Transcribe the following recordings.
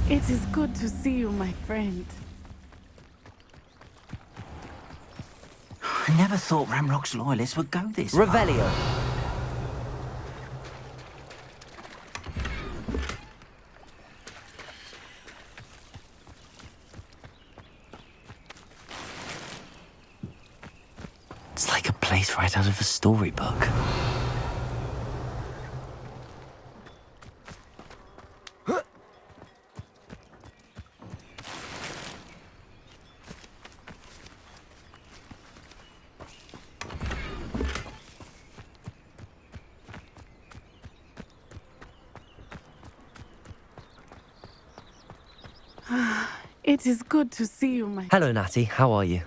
It is good to see you, my friend. I never thought Ramrock's loyalists would go this far. Revelio. It's like a place right out of a storybook. It is good to see you, my... Hello, Natty. How are you?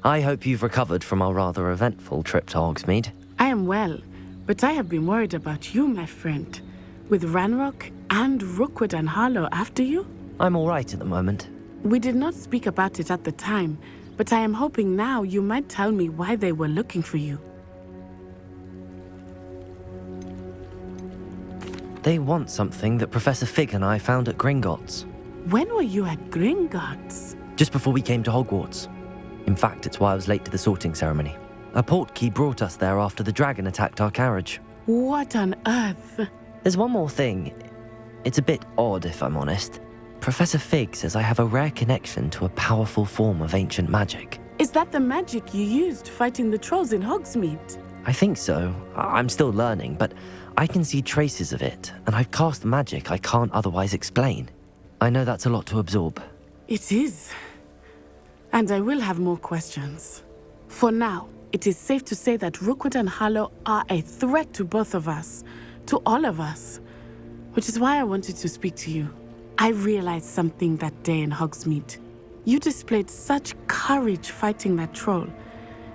I hope you've recovered from our rather eventful trip to Hogsmeade. I am well, but I have been worried about you, my friend. With Ranrock and Rookwood and Harlow after you? I'm all right at the moment. We did not speak about it at the time, but I am hoping now you might tell me why they were looking for you. They want something that Professor Fig and I found at Gringotts. When were you at Gringotts? Just before we came to Hogwarts. In fact, it's why I was late to the sorting ceremony. A portkey brought us there after the dragon attacked our carriage. What on earth? There's one more thing. It's a bit odd, if I'm honest. Professor Fig says I have a rare connection to a powerful form of ancient magic. Is that the magic you used fighting the trolls in Hogsmeade? I think so. I'm still learning, but I can see traces of it, and I've cast magic I can't otherwise explain. I know that's a lot to absorb. It is. And I will have more questions. For now, it is safe to say that Rookwood and Harlow are a threat to both of us, to all of us, which is why I wanted to speak to you. I realized something that day in Hogsmeade. You displayed such courage fighting that troll,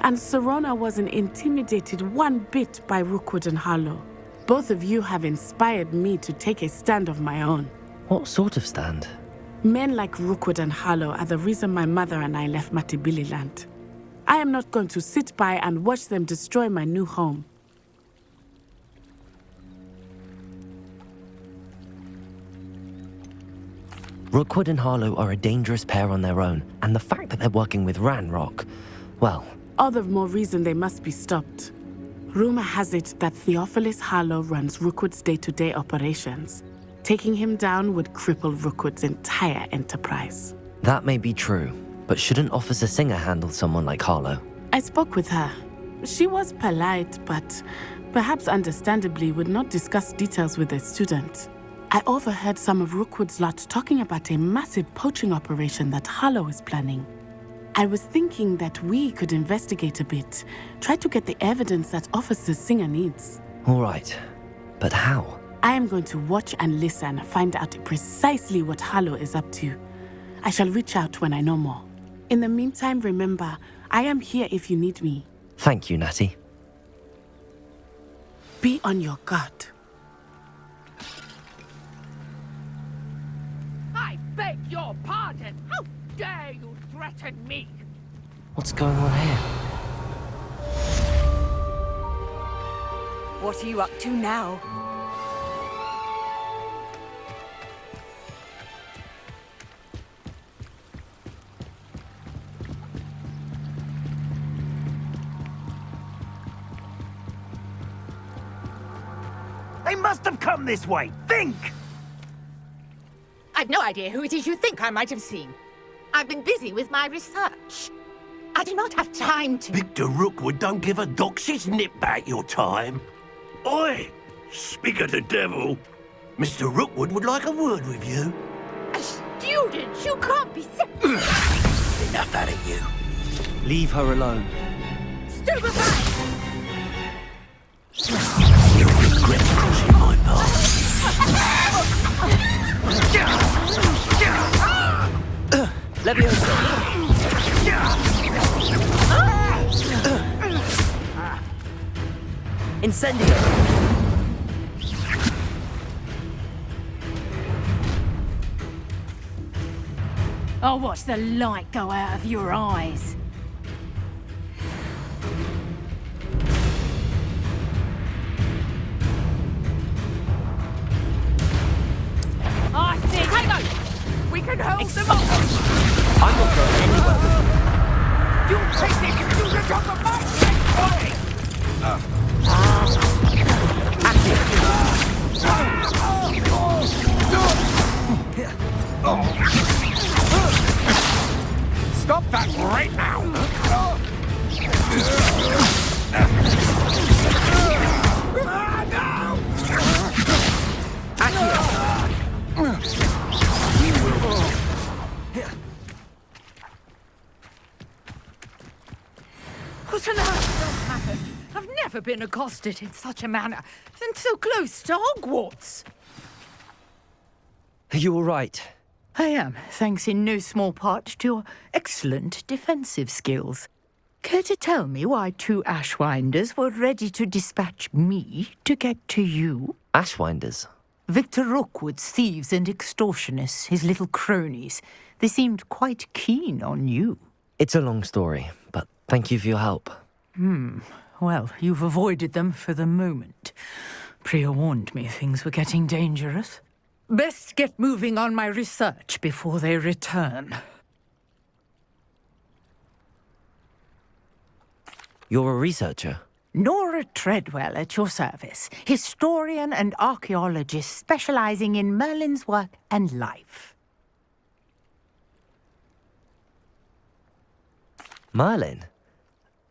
and Serona wasn't intimidated one bit by Rookwood and Harlow. Both of you have inspired me to take a stand of my own. What sort of stand? Men like Rookwood and Harlow are the reason my mother and I left Matabeleland. I am not going to sit by and watch them destroy my new home. Rookwood and Harlow are a dangerous pair on their own, and the fact that they're working with Ranrock, well... All the more reason they must be stopped. Rumor has it that Theophilus Harlow runs Rookwood's day-to-day operations. Taking him down would cripple Rookwood's entire enterprise. That may be true, but shouldn't Officer Singer handle someone like Harlow? I spoke with her. She was polite, but perhaps understandably would not discuss details with a student. I overheard some of Rookwood's lot talking about a massive poaching operation that Harlow is planning. I was thinking that we could investigate a bit, try to get the evidence that Officer Singer needs. All right, but how? I am going to watch and listen, find out precisely what Harlow is up to. I shall reach out when I know more. In the meantime, remember, I am here if you need me. Thank you, Natty. Be on your guard. I beg your pardon! How dare you threaten me? What's going on here? What are you up to now? They must have come this way! Think! I've no idea who it is you think I might have seen. I've been busy with my research. I do not have time to... Victor Rookwood don't give a doxy's nip back your time. Oi! Speak of the devil. Mr. Rookwood would like a word with you. A student? You can't be sick. Enough out of you. Leave her alone. Stupefy! You'll regret crossing my path. Leviosa! Incendio! I'll watch the light go out of your eyes. I see never been accosted in such a manner, and so close to Hogwarts. Are you all right? I am, thanks in no small part to your excellent defensive skills. Care to tell me why 2 Ashwinders were ready to dispatch me to get to you? Ashwinders? Victor Rookwood's thieves and extortionists, his little cronies. They seemed quite keen on you. It's a long story, but thank you for your help. Well, you've avoided them for the moment. Priya warned me things were getting dangerous. Best get moving on my research before they return. You're a researcher? Nora Treadwell at your service, historian and archaeologist specializing in Merlin's work and life. Merlin?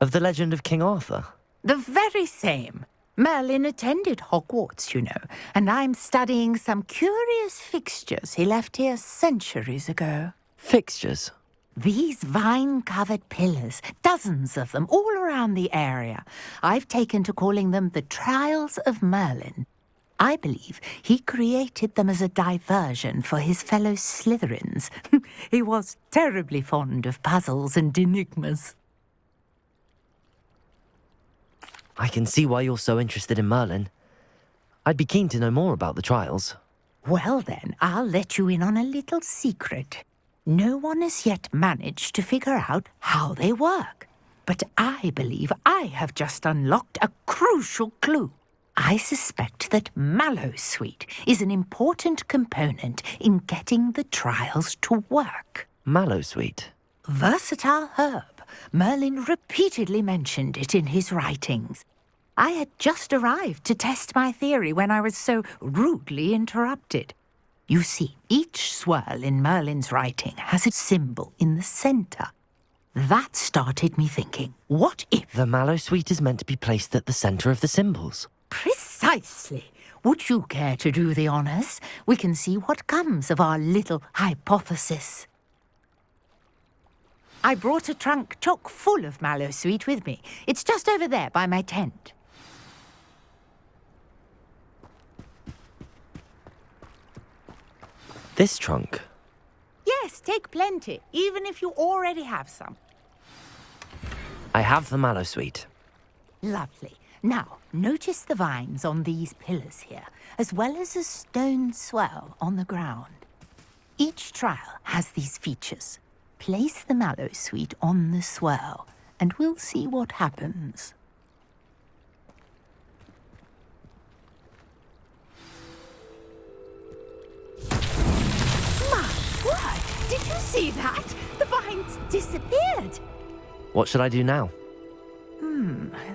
Of the legend of King Arthur? The very same. Merlin attended Hogwarts, you know, and I'm studying some curious fixtures he left here centuries ago. Fixtures? These vine-covered pillars, dozens of them, all around the area. I've taken to calling them the Trials of Merlin. I believe he created them as a diversion for his fellow Slytherins. He was terribly fond of puzzles and enigmas. I can see why you're so interested in Merlin. I'd be keen to know more about the trials. Well then, I'll let you in on a little secret. No one has yet managed to figure out how they work. But I believe I have just unlocked a crucial clue. I suspect that Mallowsweet is an important component in getting the trials to work. Mallowsweet? Versatile herb. Merlin repeatedly mentioned it in his writings. I had just arrived to test my theory when I was so rudely interrupted. You see, each swirl in Merlin's writing has a symbol in the center. That started me thinking, what if... The Mallowsweet is meant to be placed at the center of the symbols. Precisely. Would you care to do the honors? We can see what comes of our little hypothesis. I brought a trunk chock full of Mallowsweet with me. It's just over there by my tent. This trunk? Yes, take plenty, even if you already have some. I have the Mallowsweet. Lovely. Now, notice the vines on these pillars here, as well as a stone swell on the ground. Each trial has these features. Place the Mallowsweet on the swirl, and we'll see what happens. My word! Did you see that? The vines disappeared! What should I do now?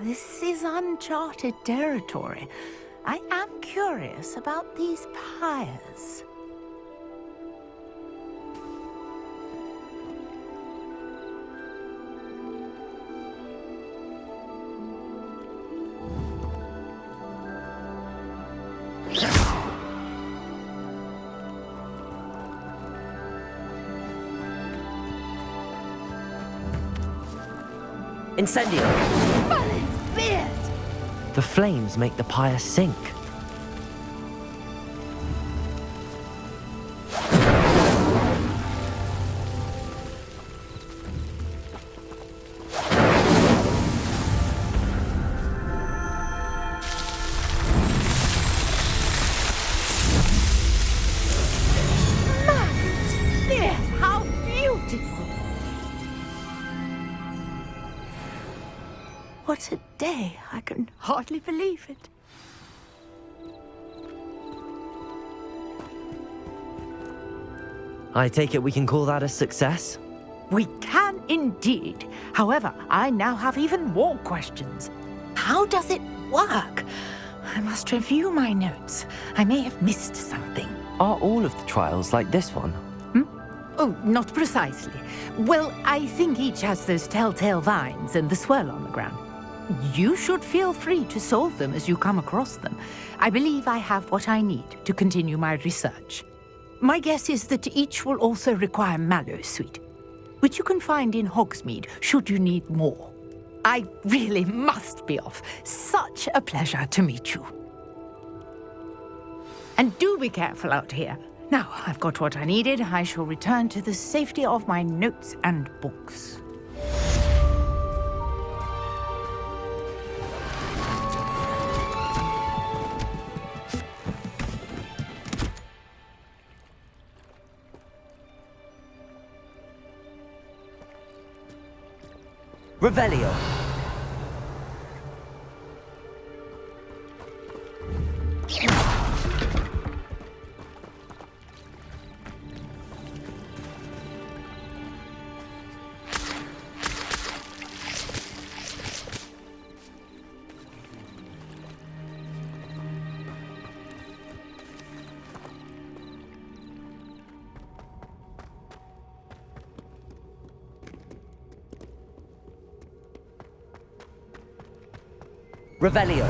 This is uncharted territory. I am curious about these pyres. Incendio! Merlin's beard! The flames make the pyre sink. Merlin's beard! How beautiful! What a day! I can hardly believe it. I take it we can call that a success? We can indeed. However, I now have even more questions. How does it work? I must review my notes. I may have missed something. Are all of the trials like this one? Oh, not precisely. Well, I think each has those telltale vines and the swirl on the ground. You should feel free to solve them as you come across them. I believe I have what I need to continue my research. My guess is that each will also require Mallowsweet, which you can find in Hogsmeade should you need more. I really must be off. Such a pleasure to meet you. And do be careful out here. Now, I've got what I needed. I shall return to the safety of my notes and books. Revelio. Revelio.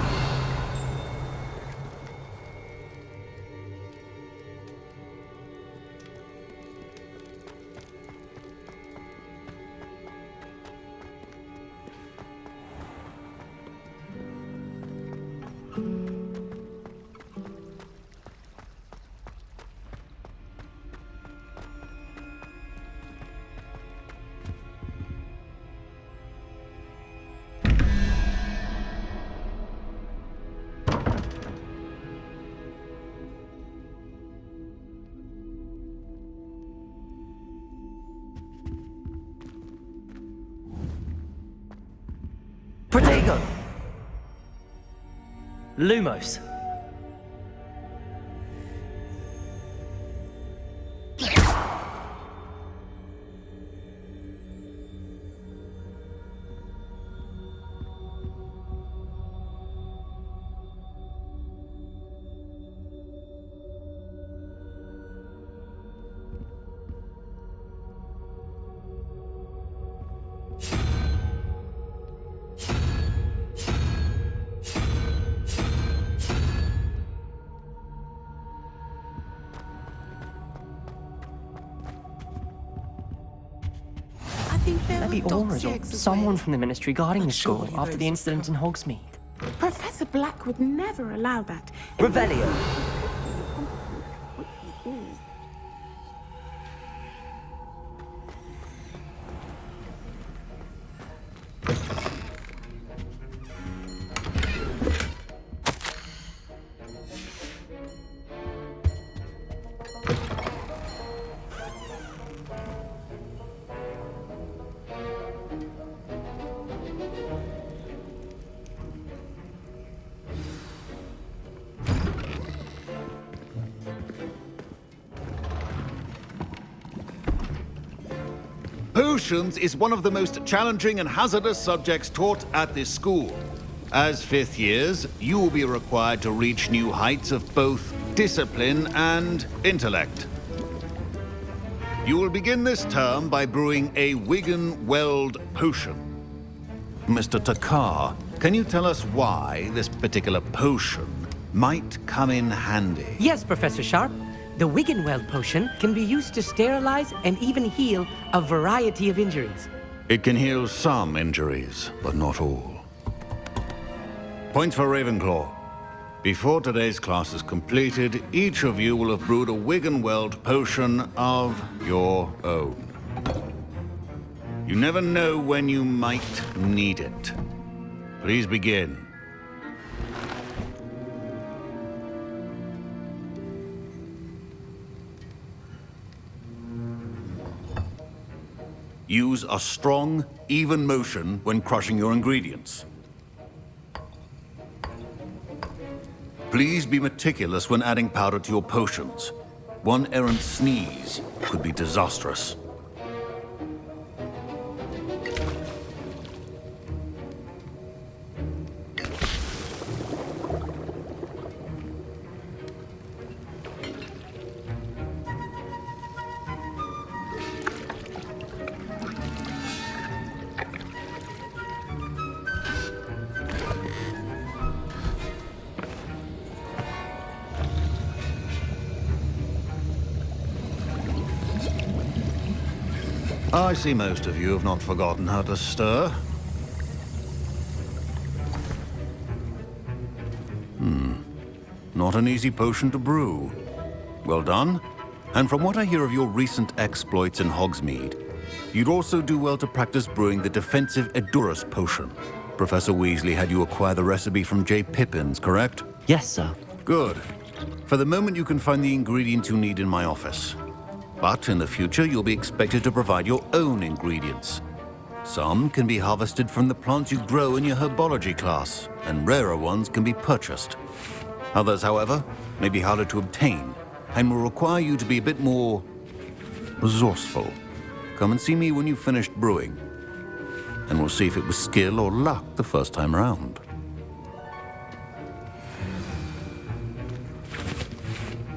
Protego! Lumos. Maybe Aura's or someone from the Ministry guarding the school after the incident in Hogsmeade. Professor Black would never allow that. Revelio. Potions is one of the most challenging and hazardous subjects taught at this school. As fifth years, you will be required to reach new heights of both discipline and intellect. You will begin this term by brewing a Wigan-Weld potion. Mr. Takar, can you tell us why this particular potion might come in handy? Yes, Professor Sharp. The Wigan-Weld potion can be used to sterilize and even heal a variety of injuries. It can heal some injuries, but not all. Points for Ravenclaw. Before today's class is completed, each of you will have brewed a Wigan-Weld potion of your own. You never know when you might need it. Please begin. Use a strong, even motion when crushing your ingredients. Please be meticulous when adding powder to your potions. One errant sneeze could be disastrous. I see most of you have not forgotten how to stir. not an easy potion to brew. Well done. And from what I hear of your recent exploits in Hogsmeade, you'd also do well to practice brewing the defensive Edurus potion. Professor Weasley had you acquire the recipe from J. Pippins, correct? Yes, sir. Good. For the moment, you can find the ingredients you need in my office. But in the future, you'll be expected to provide your own ingredients. Some can be harvested from the plants you grow in your herbology class, and rarer ones can be purchased. Others, however, may be harder to obtain, and will require you to be a bit more resourceful. Come and see me when you've finished brewing, and we'll see if it was skill or luck the first time around.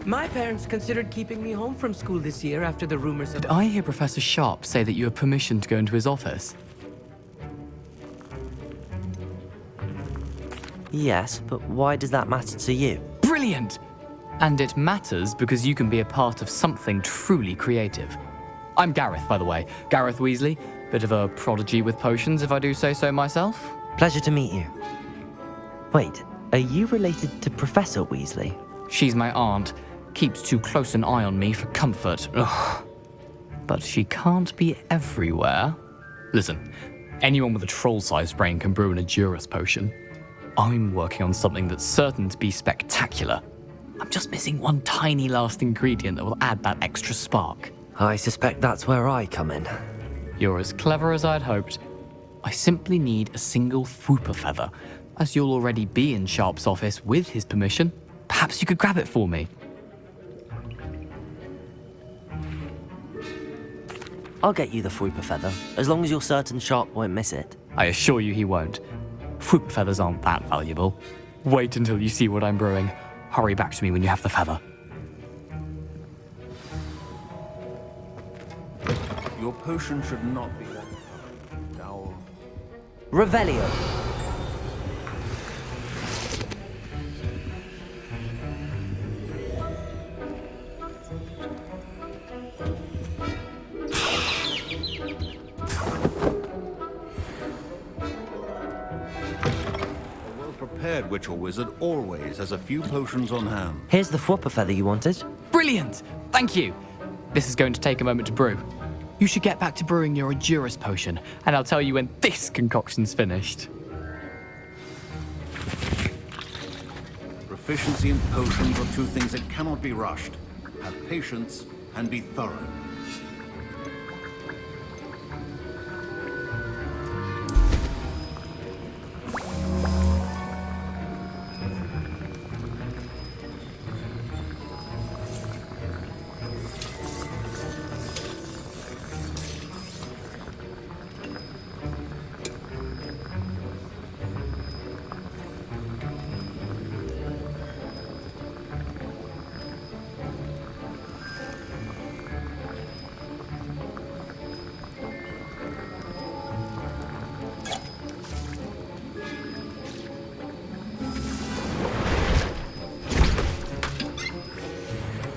My parents considered keeping me home from school this year after the rumors of... Did I hear Professor Sharp say that you have permission to go into his office? Yes, but why does that matter to you? Brilliant! And it matters because you can be a part of something truly creative. I'm Gareth, by the way. Gareth Weasley. Bit of a prodigy with potions, if I do say so myself. Pleasure to meet you. Wait, are you related to Professor Weasley? She's my aunt. Keeps too close an eye on me for comfort. Ugh. But she can't be everywhere. Listen, anyone with a troll-sized brain can brew an Edurus potion. I'm working on something that's certain to be spectacular. I'm just missing one tiny last ingredient that will add that extra spark. I suspect that's where I come in. You're as clever as I'd hoped. I simply need a single Fwooper feather. As you'll already be in Sharp's office with his permission, perhaps you could grab it for me. I'll get you the Fwooper feather, as long as you're certain Sharp won't miss it. I assure you he won't. Fwooper feathers aren't that valuable. Wait until you see what I'm brewing. Hurry back to me when you have the feather. Your potion should not be that foul. Revelio. Prepared witch or wizard always has a few potions on hand. Here's the Fwooper feather you wanted. Brilliant! Thank you! This is going to take a moment to brew. You should get back to brewing your Edurus potion, and I'll tell you when this concoction's finished. Proficiency in potions are two things that cannot be rushed. Have patience and be thorough.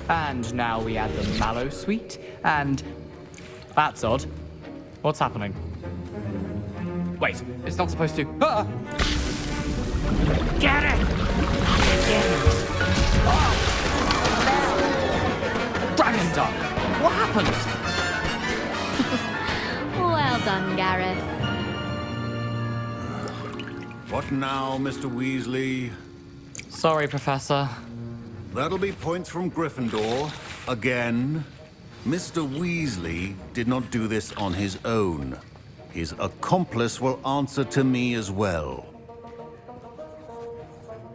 And now we add the mallow sweet, and... That's odd. What's happening? Wait, it's not supposed to... Ah! Get it! Dragon Duck! What happened? Well done, Gareth. What now, Mr. Weasley? Sorry, Professor. That'll be points from Gryffindor. Again. Mr. Weasley did not do this on his own. His accomplice will answer to me as well.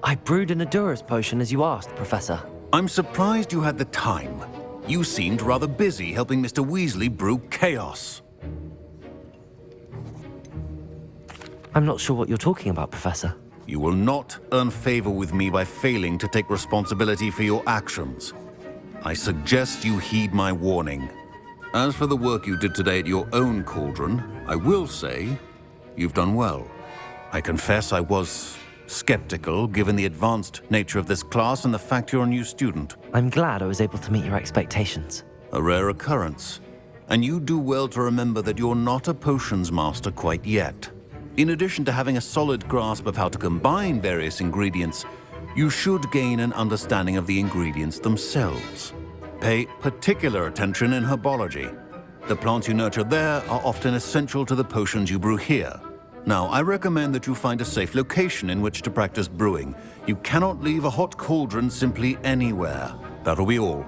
I brewed an Edurus potion as you asked, Professor. I'm surprised you had the time. You seemed rather busy helping Mr. Weasley brew chaos. I'm not sure what you're talking about, Professor. You will not earn favor with me by failing to take responsibility for your actions. I suggest you heed my warning. As for the work you did today at your own cauldron, I will say you've done well. I confess I was skeptical given the advanced nature of this class and the fact you're a new student. I'm glad I was able to meet your expectations. A rare occurrence. And you do well to remember that you're not a potions master quite yet. In addition to having a solid grasp of how to combine various ingredients, you should gain an understanding of the ingredients themselves. Pay particular attention in herbology. The plants you nurture there are often essential to the potions you brew here. Now, I recommend that you find a safe location in which to practice brewing. You cannot leave a hot cauldron simply anywhere. That'll be all.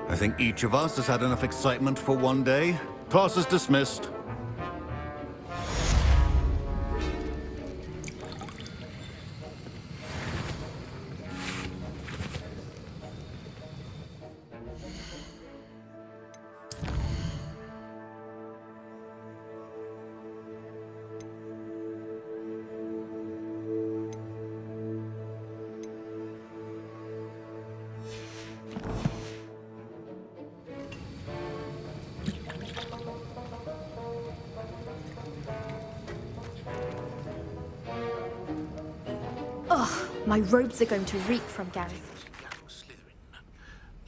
I think each of us has had enough excitement for one day. Class is dismissed. My robes are going to reek from Gareth.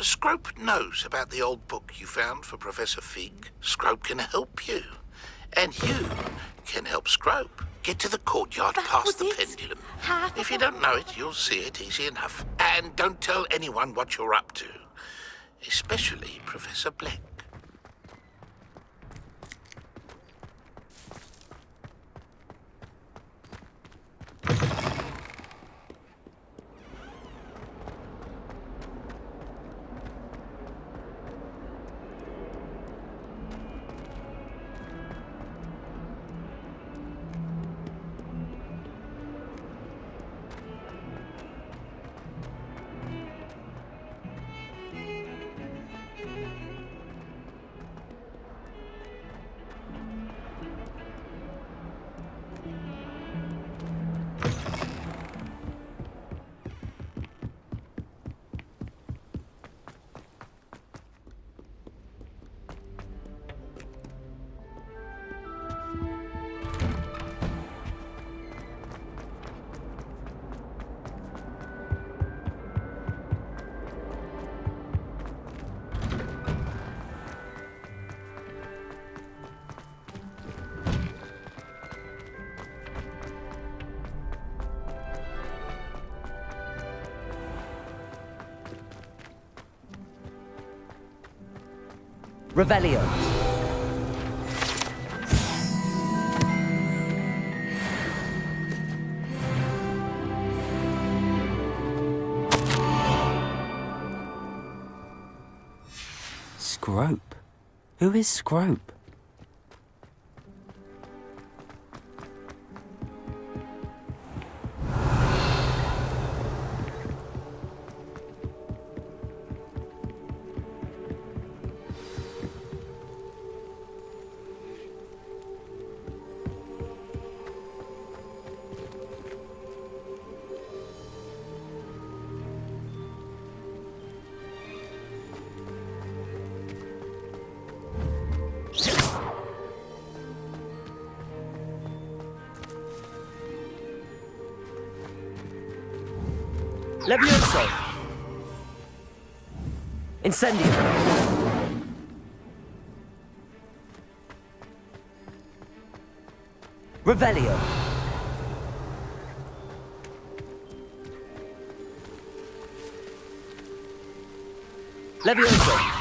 Scrope knows about the old book you found for Professor Fig. Scrope can help you. And you can help Scrope. Get to the courtyard past the pendulum. If you don't know it, you'll see it easy enough. And don't tell anyone what you're up to. Especially Professor Black. Revelio. Scrope? Who is Scrope? Levioso! Incendio! Revelio! Levioso!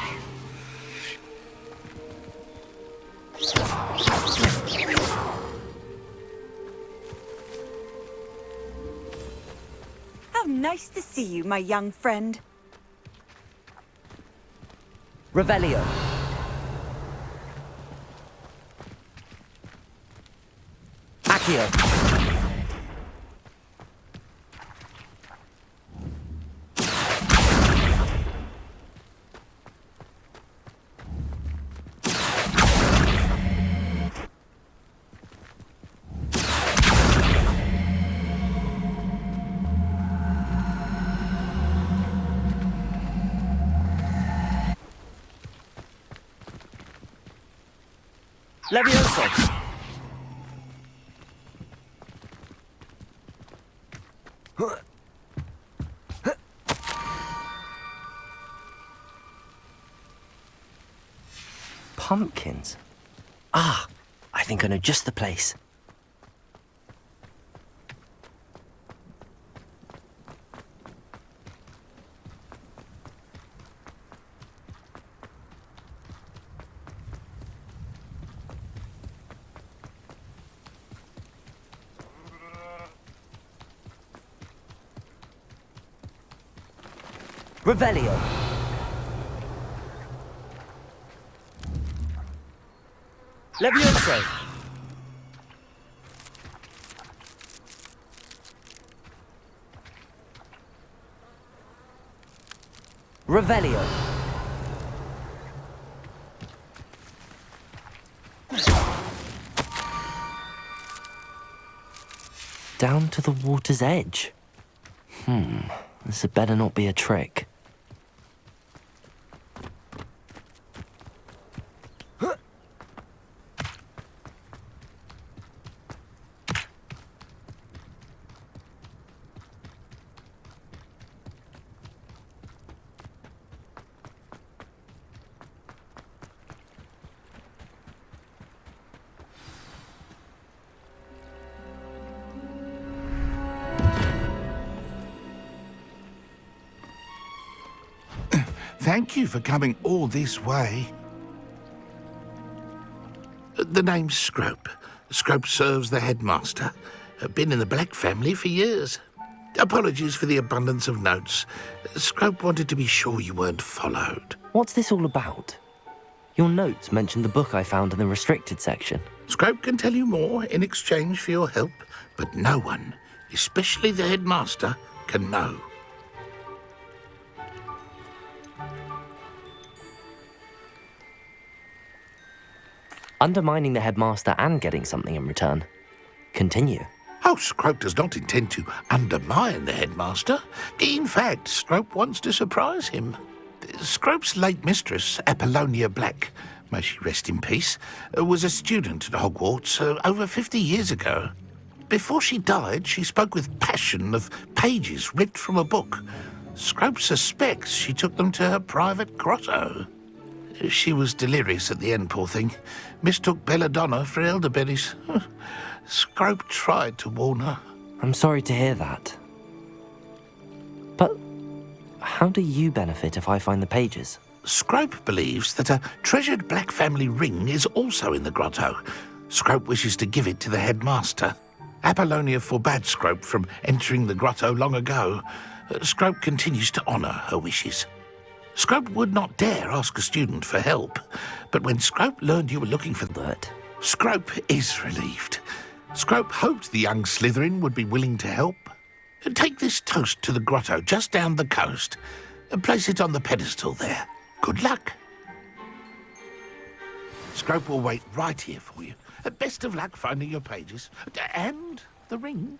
Nice to see you, my young friend. Revelio. Accio. Levioso! Pumpkins? Ah, I think I know just the place. Revelio. Levioso. Revelio. Down to the water's edge. This had better not be a trick. Thank you for coming all this way. The name's Scrope. Scrope serves the headmaster. Been in the Black family for years. Apologies for the abundance of notes. Scrope wanted to be sure you weren't followed. What's this all about? Your notes mentioned the book I found in the restricted section. Scrope can tell you more in exchange for your help, but no one, especially the headmaster, can know. Undermining the headmaster and getting something in return. Continue. Oh, Scrope does not intend to undermine the headmaster. In fact, Scrope wants to surprise him. Scrope's late mistress, Apollonia Black, may she rest in peace, was a student at Hogwarts over 50 years ago. Before she died, she spoke with passion of pages ripped from a book. Scrope suspects she took them to her private grotto. She was delirious at the end, poor thing. Mistook belladonna for elderberries. Scrope tried to warn her. I'm sorry to hear that. But how do you benefit if I find the pages? Scrope believes that a treasured Black family ring is also in the grotto. Scrope wishes to give it to the headmaster. Apollonia forbade Scrope from entering the grotto long ago. Scrope continues to honour her wishes. Scrope would not dare ask a student for help, but when Scrope learned you were looking for that, Scrope is relieved. Scrope hoped the young Slytherin would be willing to help. Take this toast to the grotto just down the coast and place it on the pedestal there. Good luck. Scrope will wait right here for you. Best of luck finding your pages and the ring.